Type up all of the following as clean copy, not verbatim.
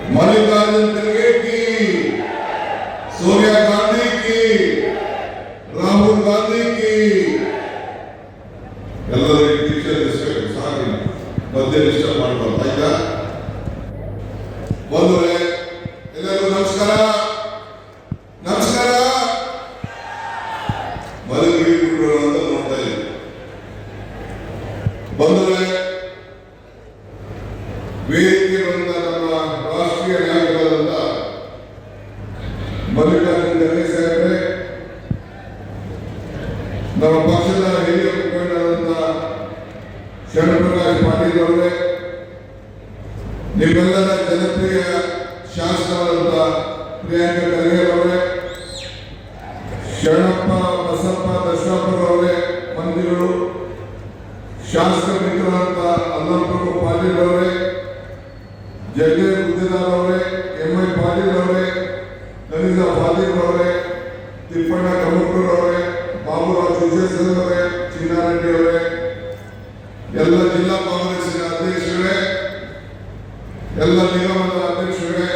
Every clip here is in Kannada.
मल्लिकार्जुन खड़गे की, सोनिया गांधी की, राहुल गांधी की ಎಲ್ಲರಿಗೂ ಟೀಚರ್ ಡಿಸ್ಟ್ರಿಕ್ಟ್ ಸಾಗಿ ಮಧ್ಯ ಡಿಸ್ಟರ್ಬ್ ಮಾಡಬಾರ್ದು ಆಯ್ತಾ ಬಂಧುಗಳೇ ಎಲ್ಲರಿಗೂ ನಮಸ್ಕಾರ ನಮಸ್ಕಾರ ಮಲಗಿ ಬಿಡೋಣ ಅಂತ ನೋಡ್ತಾ ಇದ್ದೀವಿ ಬಂಧುಗಳೇ ವೇದಿಕೆ ಬಂದ ನಮ್ಮ ರಾಷ್ಟ್ರೀಯ ನಾಯಕರಾದಂತ ಮಲ್ಲಿಕಾರ್ಜುನ ಖರ್ಗೆ ಸಾಹೇಬ್ರೆ ನಮ್ಮ ಪಕ್ಷದ ಹಿರಿಯ ಮುಖಂಡರಾದಂತ ಶರಣಪ್ರಕಾಶ್ ಪಾಟೀಲ್ ಅವರೇ ನಿಮ್ಮೆಲ್ಲರ ಜನಪ್ರಿಯ ಶಾಸಕರಾದಂತ ಪ್ರಿಯಾಂಕ ಖರ್ಗೆ ಅವರೇ ಶರಣಪ್ಪ ಬಸಪ್ಪ ದಶಾಪುರ ಅವರೇ ಮಂತ್ರಿಗಳು ಶಾಸಕ ಮಿತ್ರರಾದಂತ ಅಲ್ಲಂಪ್ರಭು ಪಾಟೀಲ್ ಅವರೇ ಜಗೇ ಗುದ್ದೇದಾರ್ ಅವರೇ ಎಂಐ ಪಾಟೀಲ್ ಅವರೇ ಲಲಿತಾ ಪಾಟೀಲ್ ಅವರೇ ತಿಪ್ಪಣ್ಣ ಕಮಕೂರ್ ಅವರೇ ಬಾಬುರಾವ್ ವಿಜಯೇಶ್ವರ ಅವರೇ ಚಿನ್ನಾರೆಡ್ಡಿ ಅವರೇ ಎಲ್ಲ ಜಿಲ್ಲಾ ಕಾಂಗ್ರೆಸ್ಸಿನ ಅಧ್ಯಕ್ಷರೇ ಎಲ್ಲ ನಿಗಮದ ಅಧ್ಯಕ್ಷರೇ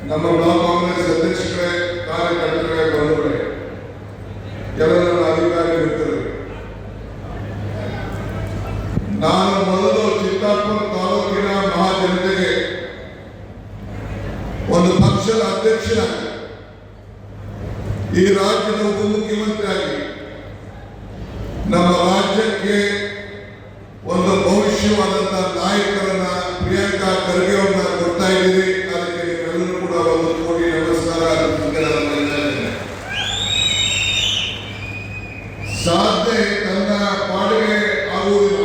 ನಮ್ಮ ಬ್ಲಾಕ್ ಕಾಂಗ್ರೆಸ್ ಅಧ್ಯಕ್ಷರೇ ಕಾರ್ಯಕರ್ತರೇ ಬಂಧುಗಳೇ ಎಲ್ಲರ ಅಧಿಕಾರಿ ಮಿತ್ರರೇ ನಾನು ಮೊದಲು ಚಿತ್ತಾಪುರ ತಾಲೂಕಿನ ಮಹಾಜನತೆಗೆ ಒಂದು ಪಕ್ಷದ ಅಧ್ಯಕ್ಷನಾಗಿ ಈ ರಾಜ್ಯದ ಉಪಮುಖ್ಯಮಂತ್ರಿಯಾಗಿ ನಮ್ಮ ರಾಜ್ಯಕ್ಕೆ ಒಂದು ಭವಿಷ್ಯವಾದಂತಹ ನಾಯಕರನ್ನ ಪ್ರಿಯಾಂಕಾ ಖರ್ಗೆ ಅವ್ರನ್ನ ಕೊಡ್ತಾ ಇದ್ದೀವಿ. ಅದಕ್ಕೆ ನೀವೆಲ್ಲರೂ ಕೂಡ ಒಂದು ಕೋಟಿ ನಮಸ್ಕಾರ. ಸಾಧನೆ ತನ್ನ ಪಾಡಿಗೆ ಆಗುವುದಿಲ್ಲ,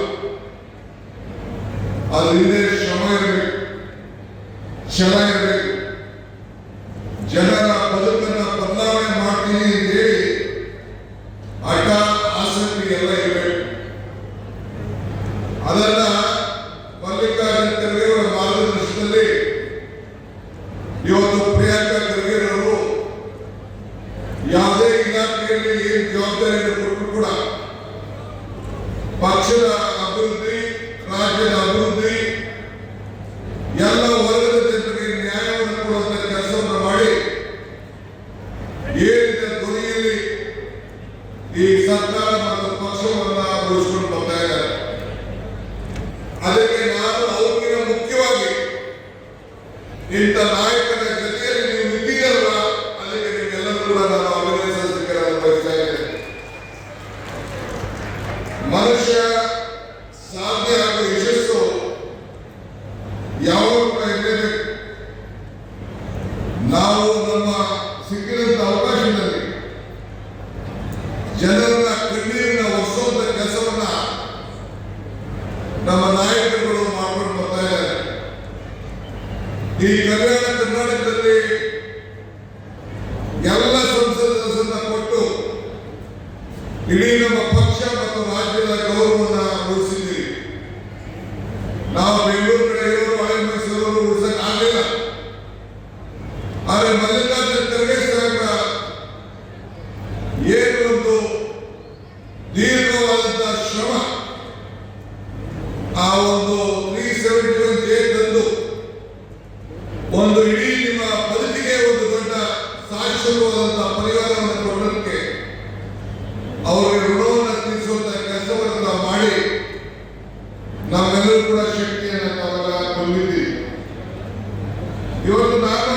ಅದ್ರ ಹಿಂದೆ ಶ್ರಮ ಇರಬೇಕು, ಛಲ ಇರಬೇಕು, ಜನರ ಬದುಕನ್ನು ಬದಲಾವಣೆ ಮಾಡ್ತೀನಿ ಅಂತೇಳಿ ಹಠ ಆಸಕ್ತಿ ಎಲ್ಲ ಇರಬೇಕು. ಅದನ್ನ ಮಲ್ಲಿಕಾರ್ಜುನ ಖರ್ಗೆ ಅವರ ಮಾರ್ಗದರ್ಶನದಲ್ಲಿ ಇವತ್ತು ಪ್ರಿಯಾಂಕಾ ಖರ್ಗೆ ಅವರು ಯಾವುದೇ ಇಲಾಖೆಯಲ್ಲಿ ಏನು ಜವಾಬ್ದಾರಿಯನ್ನು ಕೊಟ್ಟರು ಕೂಡ ಪಕ್ಷದ ಅಭಿವೃದ್ಧಿ, ರಾಜ್ಯದ ಅಭಿವೃದ್ಧಿ, ಎಲ್ಲ ವರ್ಗದ ಜನರಿಗೆ ನ್ಯಾಯವನ್ನು ಕೊಡುವಂತ ಕೆಲಸವನ್ನು ಮಾಡಿ ಏನಿದೆ ಧ್ವನಿಯಲ್ಲಿ ಈ ಸರ್ಕಾರ ಮತ್ತು ಪಕ್ಷವನ್ನು ಉಳಿಸಿಕೊಂಡು ಬರ್ತಾ ಇದ್ದಾರೆ. ಅದಕ್ಕೆ ನಾನು ಅವ್ರಿಗಿಂತ ಮುಖ್ಯವಾಗಿ ಇಂಥ ನಾಯಕರ ಜೊತೆಯಲ್ಲಿ ನೀವು ನಿಂತಿದ್ದೀರಲ್ಲ, ಅದಕ್ಕೆ ನಿಮ್ಗೆಲ್ಲರೂ ಕೂಡ ನಾನು ಅಭಿನಂದಿಸಲಿಕ್ಕೆ ಬಯಸ್ತಾ ಇದ್ದೇನೆ. ಮನುಷ್ಯ ಸಾಧ್ಯ ಹಾಗೂ ಯಶಸ್ಸು ಯಾವ ಇರಬೇಕು. ನಾವು ನಮ್ಮ ಸಿಕ್ಕಿದಂತ ಅವಕಾಶದಲ್ಲಿ ಜನರನ್ನ ಕಣ್ಣೀರನ್ನ ಒರೆಸುವಂತ ಕೆಲಸವನ್ನ ನಮ್ಮ ನಾಯಕರುಗಳು ಮಾಡ್ಕೊಂಡು ಬರ್ತಾ ಇದ್ದಾರೆ. ಈ ಕಲ್ಯಾಣ ಕರ್ನಾಟಕದಲ್ಲಿ ಎಲ್ಲ ಸಂಸದರನ್ನ ಕೊಟ್ಟು ಇಡೀ ನಮ್ಮ ಪಕ್ಷ ಮತ್ತು ರಾಜ್ಯದ ಗೌರವವನ್ನು ಉಳಿಸಿದ್ದೀವಿ. ನಾವು ಬೆಂಗಳೂರು ಕಡೆ ಇರೋರು, ಹಳೆ ಮೈಸೂರು ಉಳಿಸಕ್ ಆಗಲಿಲ್ಲ. ಆದರೆ ಮಲ್ಲಿಕಾರ್ಜುನ ಖರ್ಗೆ ಸಾಹೇಬ್ರ ಏನು ಒಂದು ದೀರ್ಘವಾದಂತಹ ಶ್ರಮ, ಆ ಒಂದು 371 ತಂದು ಒಂದು ಇಡೀ ನಿಮ್ಮ ಬದುಕಿಗೆ ಒಂದು ದೊಡ್ಡ ಶಾಶ್ವತವಾದಂತಹ ಪರಿಹಾರವನ್ನು ಕೊಡಲಿಕ್ಕೆ ಅವರಿಗೆ ಋಣವನ್ನು ತೀರಿಸುವಂತಹ ಕೆಲಸವನ್ನು ನಾವು ಮಾಡಿ ನಾವೆಲ್ಲರೂ ಕೂಡ ಶಕ್ತಿಯನ್ನು ತಾವೆಲ್ಲ ತುಂಬಿದ್ದೀವಿ. ಇವತ್ತು ನಾನು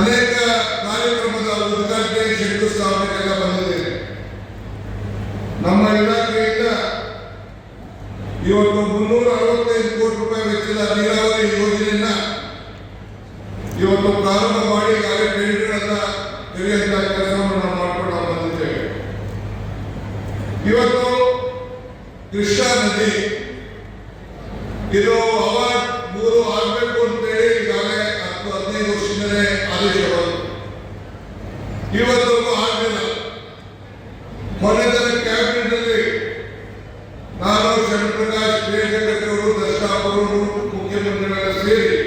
ಅನೇಕ ಕಾರ್ಯಕ್ರಮದ ಉದ್ಘಾಟನೆ, ಶಂಕುಸ್ಥಾಪನೆಗೆಲ್ಲ ಬಂದಿದ್ದೇನೆ. ನಮ್ಮ ಇಲಾಖೆಯಿಂದ ಇವತ್ತು 365 ಕೋಟಿ ರೂಪಾಯಿ ವೆಚ್ಚದ ನೀರಾವರಿ ಯೋಜನೆಯನ್ನ ಇವತ್ತು ಪ್ರಾರಂಭ ಮಾಡಿ ಈಗಾಗಲೇ ಟೆಂಡರ್ಗಳನ್ನ ತೆರೆಯುವಂತ ಕೆಲಸವನ್ನು ನಾವು ಮಾಡ್ಕೊಂಡು ನಾವು ಬಂದಿದ್ದೇವೆ. ಇವತ್ತು ಕೃಷ್ಣಾ ನದಿ ಇದು ಅವಾರ್ಡ್ 3 ಆಗಬೇಕು ಅಂತೇಳಿ ಈಗಾಗಲೇ 10-15 ವರ್ಷದಿಂದಲೇ ಆದೇಶ ಬಂತು. ಇವತ್ತವರೆಗೂ ಆಗಲಿಲ್ಲ. ಮೊನ್ನೆ ದಿನ ಕ್ಯಾಬಿನೆಟ್ ಅಲ್ಲಿ ನಾನು ಶರಣಪ್ರಕಾಶ್ ಪ್ರಿಯಾಂಕರು ದಶಾಪುರರು ಮುಖ್ಯಮಂತ್ರಿಗಳೆಲ್ಲ ಸೇರಿ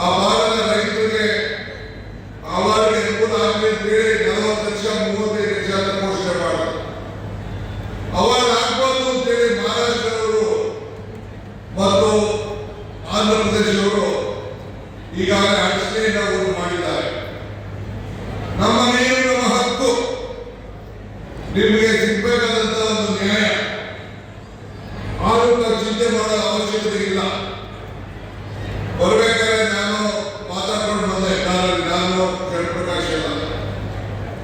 ಆ ಭಾಗದ ರೈತರಿಗೆ ಅವಾರ್ಡ್ ಅನುಕೂಲ ಆಗಲಿ ಅಂತೇಳಿ 40 ಲಕ್ಷ 35 ಲಕ್ಷ ಅಂತ ಘೋಷಣೆ ಮಾಡಿದ್ರು. ಅವಾರ್ಡ್ ಆಗ್ಬೋದು ಅಂತೇಳಿ ಮಹಾರಾಷ್ಟ್ರವರು ಮತ್ತು ಆಂಧ್ರ ಪ್ರದೇಶದವರು ಈಗಾಗಲೇ ಅಷ್ಟೇನ ಓಟ್ ಮಾಡಿದ್ದಾರೆ. ನಮ್ಮ ನೀರು ನಮ್ಮ ಹಕ್ಕು, ನಿಮಗೆ ಸಿಗಬೇಕಾದಂತ ಒಂದು ನ್ಯಾಯ. ಆರೋಗ್ಯ ಚಿಂತೆ ಮಾಡೋ ಅವಶ್ಯಕತೆ ಇಲ್ಲ. ಬರ್ಬೇಕಾದ್ರೆ ನಾನು ಮಾತಾಡ್ಕೊಂಡು ಬಂದೆ ಕಾರಲ್ಲಿ, ನಾನು ಜಯಪ್ರಕಾಶ್ ಎಲ್ಲ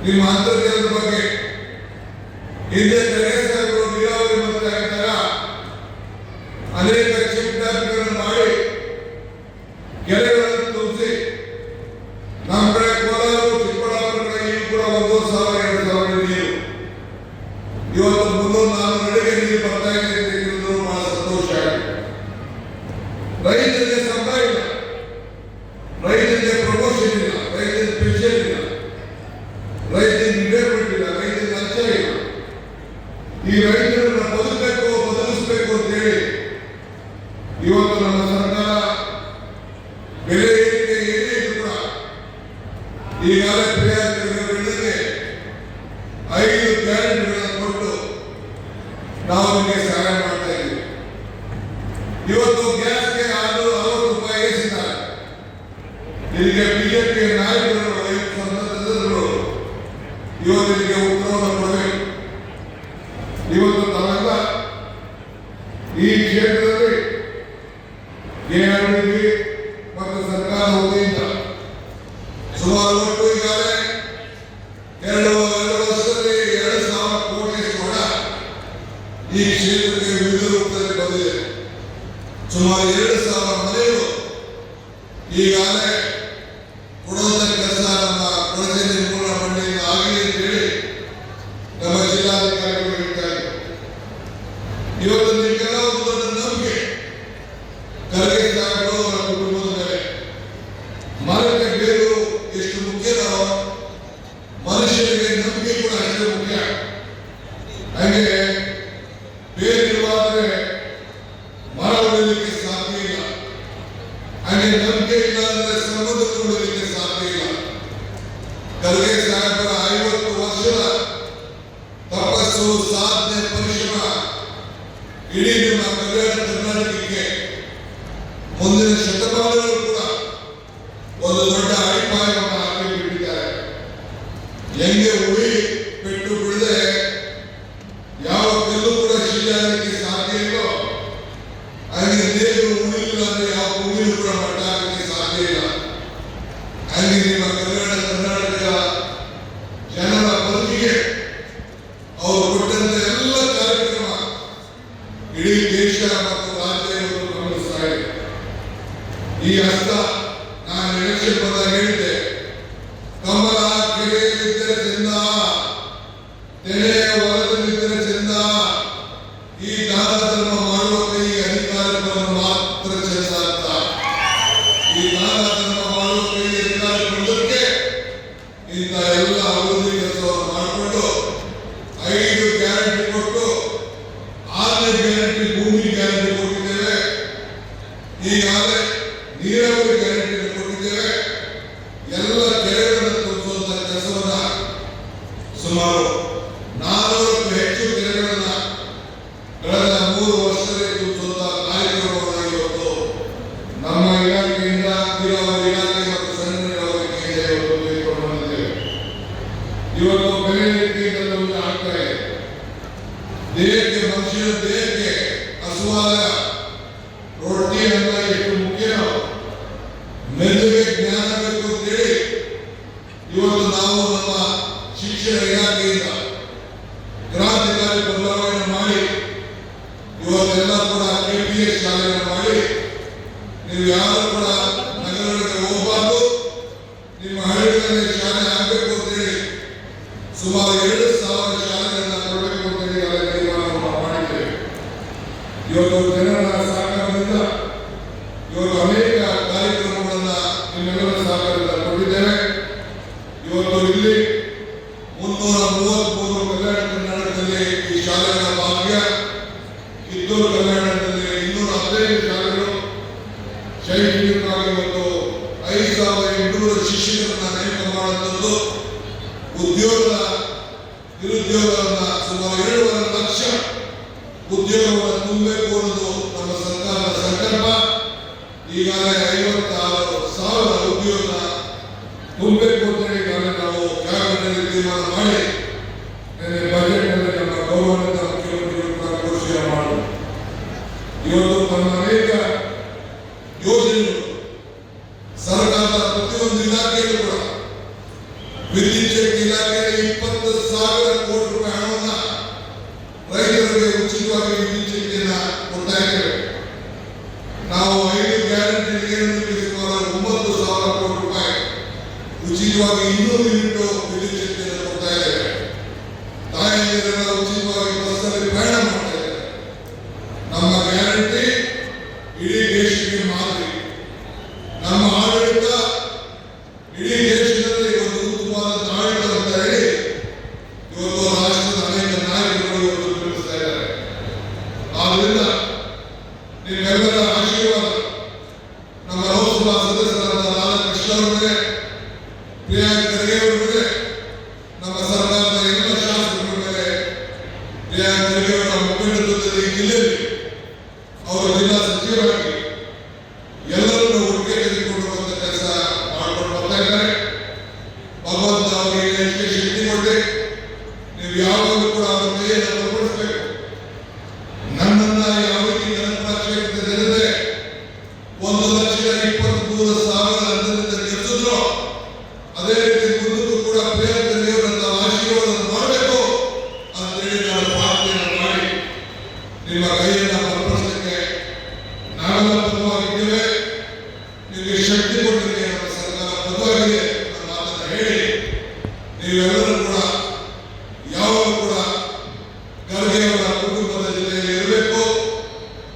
ನಿಮ್ಮ ಅಂತರ್ಜಲದ ಬಗ್ಗೆ ಹಿಂದೆ ತೆರೆಸಾಗರು ನೀರಾವರಿ ಮಂತ್ರಿ ಆಗಿದ್ದಾಗ ಅನೇಕ ಚೆಕ್ ಡ್ಯಾಮ್ಗಳನ್ನು ಮಾಡಿ ಕೆರೆಗಳನ್ನು ತುಂಬಿಸಿ ನಮ್ಮ ಕಡೆ ಕೋಲಾರ ಚಿಕ್ಕಬಳ್ಳಾಪುರ ಕಡೆ ಈಗ ಕೂಡ 1,000-2,000 ನೀರು ಇವತ್ತು 300-400 ಅಡಿಗೆ ನೀರು ಬರ್ತಾ ಇದೆ ಅಂತ ಹೇಳಿದ್ರು ಬಹಳ ಸಂತೋಷ ಆಗಿದೆ. ರೈತರಿಗೆ ಸಂಬಳ ಇಲ್ಲ, ರೈತರಿಗೆ ಪ್ರಮೋಷನ್ ಇಲ್ಲ, ರೈತರಿಗೆ ಪೆನ್ಷನ್ ಇಲ್ಲ, ರೈತರಿಗೆ ರಿಟೈರ್ಮೆಂಟ್ ಇಲ್ಲ, ರೈತರಿಗೆ ಲಂಚ ಇಲ್ಲ. ಈ ರೈತರನ್ನ ಬದಲಿಸಬೇಕು ಅಂತ ಹೇಳಿ ಇವತ್ತು ನಮ್ಮ ಸರ್ಕಾರ ಬೆಲೆ ಏರಿಕೆ ಏನೇ ಇದ್ರು ಕೂಡ ಈಗಾಗಲೇ ಪ್ರಿಯಾಂಕರಿಗೆ 5 ಗ್ಯಾರಂಟಿಗಳನ್ನು ಕೊಟ್ಟು ನಾವು ನಿಮಗೆ ಸಹಾಯ ಮಾಡ್ತಾ ಇದ್ದೀವಿ. ಇವತ್ತು ಗ್ಯಾಸ್ಗೆ 60 ರೂಪಾಯಿ ಏರಿಸಿದ್ದಾರೆ. ಇದಕ್ಕೆ ಬಿಜೆಪಿ ನಾಯಕರು ಸಂಸದರು ಇವತ್ತು ಇದಕ್ಕೆ ಉತ್ತರವನ್ನು ಕೊಡಬೇಕು. ಇವತ್ತು ತಾವೆಲ್ಲ ಈ ಕ್ಷೇತ್ರದಲ್ಲಿ ಕೆಆರ್ಡಿಬಿ ಮತ್ತು ಸರ್ಕಾರ ವತಿಯಿಂದ ಸುಮಾರು ಒಟ್ಟು ಈಗಾಗಲೇ 2 ವರ್ಷದಲ್ಲಿ 2,000 ಕೋಟಿಯಷ್ಟು ಹಣ ಈ ಕ್ಷೇತ್ರಕ್ಕೆ ವಿವಿಧ ರೂಪದಲ್ಲಿ ಬಂದಿದೆ. ಸುಮಾರು 2,000 ಮನೆಗಳು ಈಗಾಗಲೇ ಕೊಡುವಂತ ಕೆಲಸ ನಮ್ಮ ಕೊಳಚೆ ನಿರ್ಮೂಲನಾ ಮಂಡಳಿಯಿಂದ ಆಗಲಿ ಅಂತ ಹೇಳಿ ನಮ್ಮ ಜಿಲ್ಲಾಧಿಕಾರಿಗಳು ಹೇಳ್ತಾರೆ. ಇವತ್ತು ನಿಮಗೆಲ್ಲ ಒಂದು ದೊಡ್ಡ ನಂಬಿಕೆ ಕರಗೆ ಸಾಗಲು ನಮ್ಮ ಕುಟುಂಬದ ಮೇಲೆ. ಮರಕ್ಕೆ ಬೇರು ಎಷ್ಟು ಮುಖ್ಯನೋ ಮನುಷ್ಯರಿಗೆ ನಂಬಿಕೆ ಕೂಡ ಅಷ್ಟೇ ಮುಖ್ಯ. ಹಾಗೆ ಬೇರಿರುವಾದ್ರೆ ಮರ ಉಳಿಲಿಕ್ಕೆ ಸಾಧ್ಯ ಇಲ್ಲ. ಹಾಗೆ ನಂಬಿಕೆ ಇಲ್ಲ ಅಂದ್ರೆ ಸಂಬಂಧ ಉಳಿಲಿಕ್ಕೆ ಸಾಧ್ಯ ಇಲ್ಲ. ಕರಗೆ ಸಾಗರ 50 ವರ್ಷದ ತಪಸ್ಸು, ಸಾಧನೆ, ಪರಿಶ್ರಮ ಇಡೀ ನಮ್ಮ ಕಲ್ಯಾಣ ಕರ್ನಾಟಕಕ್ಕೆ ಮುಂದಿನ ಶತಮಾನಗಳು ಕೂಡ ಒಂದು ದೊಡ್ಡ ಅಡಿಪಾಯವನ್ನು ಹಾಕಿ ಬಿಟ್ಟಿದ್ದಾರೆ. ಹೆಂಗೆ ಉಳಿ ಪೆಟ್ಟು ಬಿಡದೆ ಯಾವ ಕಲ್ಲು ಕೂಡ ಶಿಲೆಯಾಗಲಿಕ್ಕೆ ಸಾಧ್ಯ ಇಲ್ಲೋ ಹಾಗೆ ನೀರು ಉಳಿಲಿಲ್ಲ ಅಂದ್ರೆ ಯಾವ ಭೂಮಿಯೂ ಕೂಡ ಮಟ್ಟ ಆಗಲಿಕ್ಕೆ ಸಾಧ್ಯ ಇಲ್ಲ. ಹಾಗೆ ನಿಮ್ಮ ಕಲ್ಯಾಣ ಕರ್ನಾಟಕದ ಜನರ ಬದುಕಿಗೆ ಅವರು ಕೊಟ್ಟಂತ ಎಲ್ಲ ಕಾರ್ಯಕ್ರಮ ಇಡೀ ದೇಶ ಮತ್ತು ರಾಜ್ಯ ಇವತ್ತು ಗಮನಿಸ್ತಾ ಇದೆ. ಈ ಹಸ್ತ ನಾನು ಎಲೆಕ್ಷನ್ ಬಂದಾಗ ಹೇಳಿದ್ದೆ, ಕಮಲ ಕೆರೆಯಲ್ಲಿದ್ದರೆ ಚೆಂದ, ತೆರೆ ಹೊಲದಲ್ಲಿದ್ದರೆ ಚೆಂದ, ಈ ದಾನ ಧರ್ಮ ಮಾಡುವ ಕೈ ಅಧಿಕಾರವನ್ನು ಮಾತ್ರ ಚೆಂದ ಅಂತ. ಈ ದಾನ ಧರ್ಮ ಮಾಡುವ ಕೈ ಅಧಿಕಾರ ಕೊಡೋದಕ್ಕೆ ಇಂಥ ಎಲ್ಲ ಅಭಿವೃದ್ಧಿ ಕೆಲಸವನ್ನು ಮಾಡಿಕೊಂಡು 5 ಗ್ಯಾರಂಟಿ ಕೊಟ್ಟು 6ನೇ ಗ್ಯಾರಂಟಿ ಭೂಮಿ ಗ್ಯಾರಂಟಿ ಕೊಟ್ಟಿದ್ದೇವೆ. ಈಗಾಗಲೇ ನೀರಾವರಿ ಗ್ಯಾರಂಟಿ ಕೊಟ್ಟಿದ್ದೇವೆ. ಎಲ್ಲ ಕೆರೆಗಳನ್ನು ತುಂಬಿಸುವಂತ ಕೆಲಸವನ್ನ ಸುಮಾರು 400ಕ್ಕೂ ಹೆಚ್ಚು ಕೆರೆಗಳನ್ನ ಕಳೆದ 3 ವರ್ಷದಲ್ಲಿ ತುಂಬಿಸುವಂತ ಕಾರ್ಯಕ್ರಮವನ್ನು ಇವತ್ತು ನಮ್ಮ ಇಲಾಖೆಯಿಂದ ನೀರಾವರಿ ಇಲಾಖೆ ಮತ್ತು ಸಣ್ಣ ನೀರಾವರಿ ಇಲಾಖೆಯಿಂದ ಇವತ್ತು ತೆಗೆದುಕೊಂಡು ಬಂದಿದ್ದೇವೆ. ಇವತ್ತು ಬೆಲೆ ಏರಿಕೆಯಿಂದ ಆಗ್ತಾ ಇದೆ. ದೇಹಕ್ಕೆ, ಮನುಷ್ಯನ ದೇಹಕ್ಕೆ ಹಸುವಾದ ರೊಟ್ಟಿ ಅನ್ನ ಎಷ್ಟು ಮುಖ್ಯನೋ ಮೆದುಳಿಗೆ ಜ್ಞಾನ ಬೇಕು ಅಂತೇಳಿ ಇವತ್ತು ನಾವು ನಮ್ಮ ಶಿಕ್ಷಣ ಇಲಾಖೆಯಿಂದ ಕ್ರಾಂತಿಕಾರಿ ಬದಲಾವಣೆ ಮಾಡಿ ಇವತ್ತೆಲ್ಲ ಕೂಡ KPS ಶಾಲೆಯನ್ನು ಮಾಡಿ ನೀವು ಯಾರು ಕೂಡ ನಗರಗಳಿಗೆ ಹೋಗಬಾರ್ದು, ನಿಮ್ಮ ಹಳ್ಳಿಗಳಲ್ಲಿ ಶಾಲೆ ಆಗಬೇಕು ಅಂತೇಳಿ ಸುಮಾರು 2,000 ಶಾಲೆಗಳನ್ನ ಕೊಡಬೇಕು ಅಂತೇಳಿ ತೀರ್ಮಾನವನ್ನು ಮಾಡಿದ್ದೇವೆ. ಇವತ್ತು ಜನರ ಸಹಕಾರದಿಂದ ಇವತ್ತು ಅನೇಕ ಕಾರ್ಯಕ್ರಮಗಳನ್ನ ನಿಮ್ಮೆಲ್ಲರ ಸಹಕಾರದಿಂದ ಕೊಟ್ಟಿದ್ದೇವೆ. ಇವತ್ತು ಇಲ್ಲಿ 333 ಕಲ್ಯಾಣ ಕರ್ನಾಟಕದಲ್ಲಿ ಈ ಶಾಲೆಗಳ ಭಾಗ್ಯ, ಕಿತ್ತೂರು ಕಲ್ಯಾಣದಲ್ಲಿ 215 ಶಾಲೆಗಳು ಶೈಕ್ಷಣಿಕವಾಗಿ ಇವತ್ತು 5,800 ಶಿಕ್ಷಕರನ್ನ ನೇಮಕ ಮಾಡುವಂಥದ್ದು, ನಿರುದ್ಯೋಗವನ್ನ ಸುಮಾರು 2.5 ಲಕ್ಷ ಉದ್ಯೋಗವನ್ನು ತುಂಬಬೇಕು ಅನ್ನೋದು ನಮ್ಮ ಸರ್ಕಾರದ ಸಂಕಲ್ಪ. ಈಗಾಗಲೇ 56,000 ಗ್ಯಾರಂಟಿ ಸುಮಾರು 9,000 ಕೋಟಿ ರೂಪಾಯಿ ಉಚಿತವಾಗಿ 200 ಯೂನಿಟ್ ವಿದ್ಯುತ್ ಶಕ್ತಿಯನ್ನು ಕೊಡ್ತಾ ಇದ್ದಾರೆ. ತಾಯಂದಿರೆಲ್ಲ ಉಚಿತವಾಗಿ ಬಸ್ಸಲ್ಲಿ ಪ್ರಯಾಣ ಮಾಡ್ತಾ ಇದ್ದಾರೆ. ನಮ್ಮ ಗ್ಯಾರಂಟಿ ಇಡೀ ದೇಶಕ್ಕೆ ಮಾದರಿ. ನಮ್ಮ ಆಡಳಿತ ಇಡೀ ದೇಶದಲ್ಲಿ ಒಂದು ಉತ್ತಮವಾದ ಆಡಳಿತ ಅಂತ ಹೇಳಿ ಇವತ್ತು ರಾಷ್ಟ್ರದ ಅನೇಕ ನಾಯಕರು ಇವತ್ತು ತಿಳಿಸ್ತಾ ಇದ್ದಾರೆ. ಆದ್ರಿಂದ ನಿಮ್ಮೆಲ್ಲರ ಆಶೀರ್ವಾದ ನಮ್ಮ ಲೋಕಸಭಾ ಸದಸ್ಯರಾದ ರಾಧಾಕೃಷ್ಣ ಅವರಿಗೆ, ಪ್ರಿಯಾಂಕ್ ಖರ್ಗೆ ಅವರಿಗೆ, ನಮ್ಮ ಸರ್ಕಾರದ ಎಲ್ಲ ಶಾಸಕರ ಮೇಲೆ, ಪ್ರಿಯಾಂಕ್ ಖರ್ಗೆ ಅವರ ಮುಖಂಡತ್ವದಲ್ಲಿ ಈ ಜಿಲ್ಲೆಯಲ್ಲಿ ಅವರು ಜಿಲ್ಲಾ ಸಚಿವರಾಗಿ ಎಲ್ಲರನ್ನು ಒಟ್ಟಿಗೆ ತೆಗೆದುಕೊಂಡು ಬಂದ ಕೆಲಸ ಮಾಡಿಕೊಂಡು ಬರ್ತಾ ಇದ್ದಾರೆ. ಭಗವಂತ ಅವರಿಗೆ ಹೆಚ್ಚಿಗೆ ಶಕ್ತಿ ಕೊಡಿ. ನೀವು ಯಾವಾಗಲೂ ಕೂಡ ಅವರ ಕೈಯನ್ನು ಬಲಪಡಿಸಬೇಕು. ನನ್ನನ್ನ ಯಾವ ರೀತಿ ನನ್ನ ಕ್ಷೇತ್ರದ ಜನತೆ 1,23,000 ಹಣದಿಂದ ಗೆಲ್ಲಿಸಿದ್ರು, ಅದೇ ರೀತಿ ಮುಂದಕ್ಕೂ ಕೂಡ ಪ್ರಿಯಾಂಕ್ ಖರ್ಗೆ ಆಶೀರ್ವಾದ ಮಾಡಬೇಕು ಅಂತೇಳಿ ನಾನು ಪ್ರಾರ್ಥನೆಯನ್ನು ಮಾಡಿ ನಿಮ್ಮ ಕೈಯನ್ನು ಬಲಪಡಿಸಲಿಕ್ಕೆ ನಾವೆಲ್ಲ ಬದ್ಧವಾಗಿದ್ದೇವೆ. ನಿಮಗೆ ಶಕ್ತಿ ಕೊಡಲಿಕ್ಕೆ ನಮ್ಮ ಸರ್ಕಾರ ಬದ್ಧವಾಗಿದೆ ಅನ್ನೋ ಮಾತನ್ನು ಹೇಳಿ, ನೀವೆಲ್ಲರೂ ಕೂಡ ಯಾವಾಗಲೂ ಕೂಡ ಖರ್ಗೆ ಅವರ ಕುಟುಂಬದ ಜೊತೆಯಲ್ಲಿ ಇರಬೇಕು,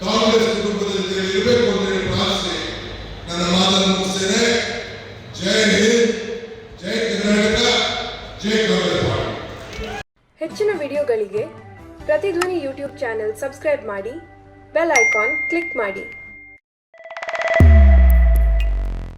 ಕಾಂಗ್ರೆಸ್ ಕುಟುಂಬದ ಜೊತೆಯಲ್ಲಿ ಇರಬೇಕು ಅಂತ ಹೇಳಿ ಪ್ರಾರ್ಥಿಸಿ ನನ್ನ ಮಾತನ್ನು ಮುಗಿಸ್ತೇನೆ. ಜೈ ಹಿಂದ್, ಜೈ ಕರ್ನಾಟಕ, ಜೈ ಕಾಂಗ್ರೆಸ್ ಪಾರ್ಟಿ. ಹೆಚ್ಚಿನ ವಿಡಿಯೋಗಳಿಗೆ ಪ್ರತಿಧ್ವನಿ ಯೂಟ್ಯೂಬ್ ಚಾನೆಲ್ ಸಬ್ಸ್ಕ್ರೈಬ್ ಮಾಡಿ, ಬೆಲ್ ಐಕಾನ್ ಕ್ಲಿಕ್ ಮಾಡಿ.